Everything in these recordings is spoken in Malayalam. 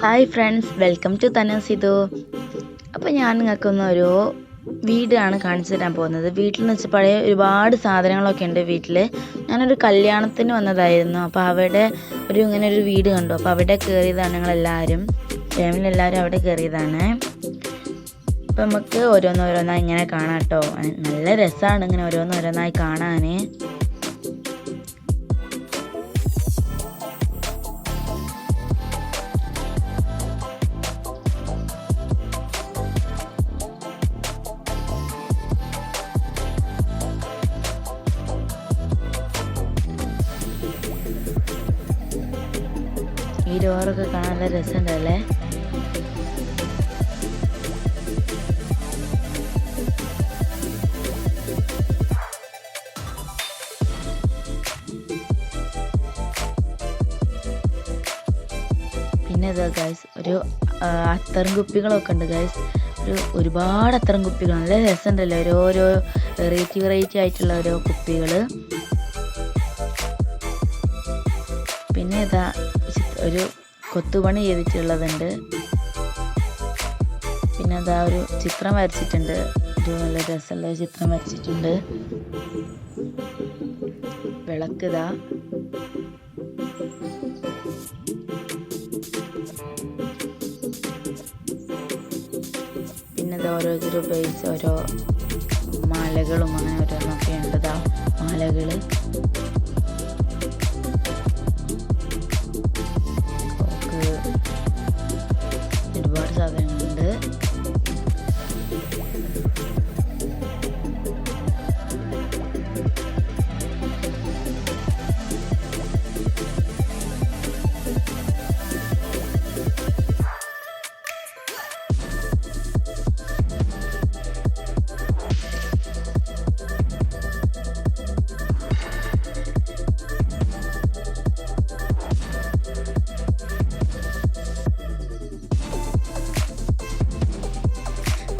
ഹായ് ഫ്രണ്ട്സ്, വെൽക്കം ടു തനസിതു. അപ്പോൾ ഞാൻ നിങ്ങൾക്കൊന്നൊരു വീടാണ് കാണിച്ചു തരാൻ പോകുന്നത്. വീട്ടിലെന്ന് വെച്ചാൽ പഴയ ഒരുപാട് സാധനങ്ങളൊക്കെ ഉണ്ട് വീട്ടിൽ. ഞാനൊരു കല്യാണത്തിന് വന്നതായിരുന്നു. അപ്പോൾ അവിടെ ഇങ്ങനെ ഒരു വീട് കണ്ടു. അപ്പോൾ അവിടെ കയറിയതാണ് ഞങ്ങളെല്ലാവരും, ഫാമിലി എല്ലാവരും അവിടെ കയറിയതാണ്. അപ്പോൾ നമുക്ക് ഓരോന്നോരോന്നായി ഇങ്ങനെ കാണാം കേട്ടോ. നല്ല രസമാണ് ഇങ്ങനെ ഓരോന്നോരോന്നായി കാണാൻ. ഈ ഡോറൊക്കെ കാണാൻ നല്ല രസമുണ്ടല്ലേ. പിന്നെ ഇതാ ഗൈസ്, ഒരു അത്തറും കുപ്പികളൊക്കെ ഉണ്ട് ഗൈസ്. ഒരുപാട് അത്തറും കുപ്പികൾ, നല്ല രസമുണ്ടല്ലോ. ഓരോ വെറൈറ്റി ആയിട്ടുള്ള ഓരോ കുപ്പികൾ. പിന്നെ ഇതാ ഒരു കൊത്തുപണി ചെയ്തിട്ടുള്ളതുണ്ട്. പിന്നെ അതാ ഒരു ചിത്രം വരച്ചിട്ടുണ്ട്, ഒരു നല്ല രസമുള്ള ചിത്രം വരച്ചിട്ടുണ്ട്. വിളക്കിതാ. പിന്നെ ഇതാ ഓരോരുത്തർ ഉപയോഗിച്ച് ഓരോ മാലകളും അങ്ങനെ ഓരോന്നൊക്കെ ഉണ്ടതാ മാലകൾ. ഒരുപാട് സാധനങ്ങളുണ്ട്.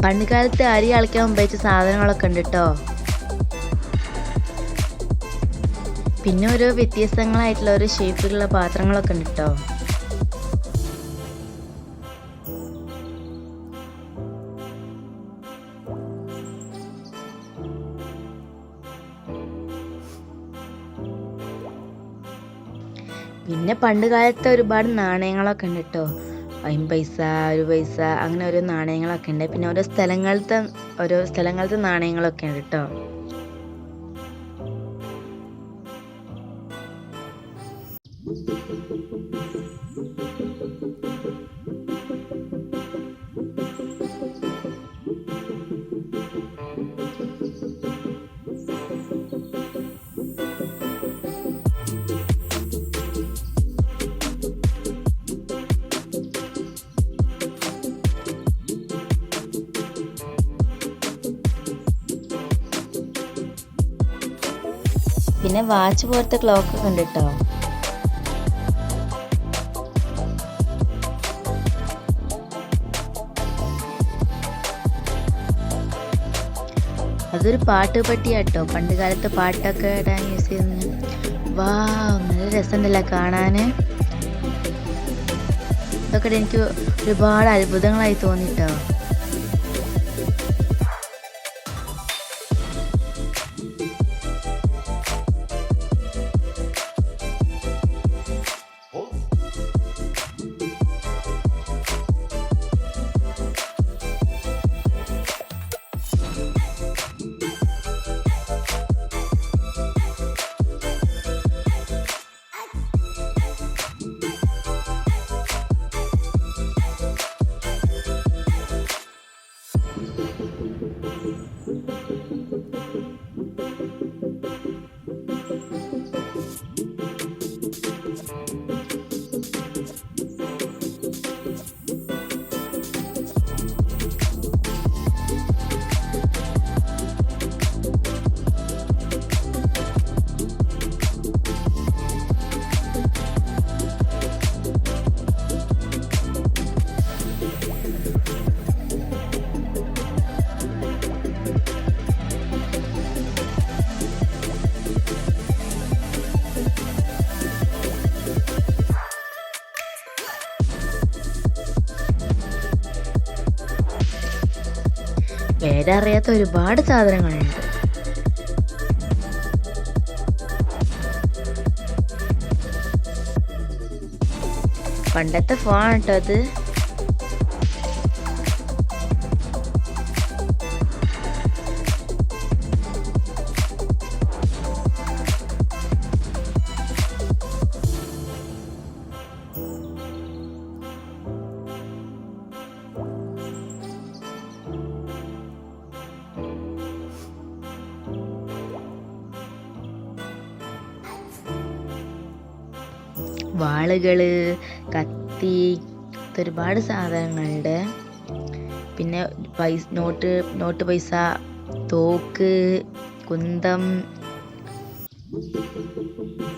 പണ്ട് കാലത്ത് അരി അളക്കാൻ ഉപയോഗിച്ച സാധനങ്ങളൊക്കെ ഉണ്ട് കേട്ടോ. പിന്നെ ഓരോ വ്യത്യസ്തങ്ങളായിട്ടുള്ള ഓരോ ഷേപ്പിലുള്ള പാത്രങ്ങളൊക്കെ ഉണ്ട് കേട്ടോ. പിന്നെ പണ്ട് കാലത്തെ ഒരുപാട് നാണയങ്ങളൊക്കെ ഉണ്ട് കേട്ടോ. 5 പൈസ, 1 പൈസ, അങ്ങനെ ഓരോ നാണയങ്ങളൊക്കെ ഉണ്ട്. പിന്നെ ഓരോ സ്ഥലങ്ങളത്തെ നാണയങ്ങളൊക്കെ ഉണ്ട് കേട്ടോ. പിന്നെ വാച്ച് പോലത്തെ ക്ലോക്ക് ഒക്കെ ഉണ്ട് കേട്ടോ. അതൊരു പാട്ട് പെട്ടിയാട്ടോ, പണ്ട് കാലത്ത് പാട്ടൊക്കെ ഇടാൻ യൂസ് ചെയ്യുന്നത്. നല്ല രസമുണ്ടല്ലോ കാണാൻ. ഇതൊക്കെ എനിക്ക് ഒരുപാട് അത്ഭുതങ്ങളായി തോന്നിട്ടോ. പേരറിയാത്ത ഒരുപാട് സാധനങ്ങളുണ്ട്. പണ്ടത്തെ ഫോൺ കേട്ടോ അത്. വാളുകള്, കത്തി, ഒരുപാട് സാധനങ്ങളുണ്ട്. പിന്നെ നോട്ട് പൈസ, തോക്ക്, കുന്തം,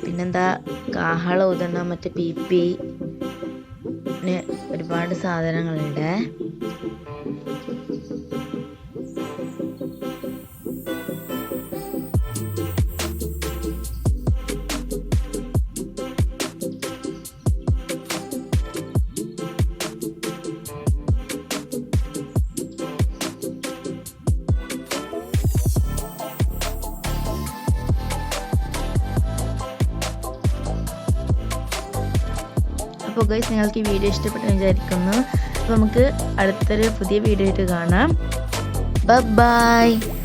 പിന്നെന്താ കാഹള ഊതണ മറ്റേ പീപ്പി, പിന്നെ ഒരുപാട് സാധനങ്ങളുണ്ട്. അപ്പോൾ ഗൈസ്, നിങ്ങൾക്ക് ഈ വീഡിയോ ഇഷ്ടപ്പെട്ടെന്ന് വിചാരിക്കുന്നു. അപ്പോൾ നമുക്ക് അടുത്തൊരു പുതിയ വീഡിയോ ആയിട്ട് കാണാം. ബൈ.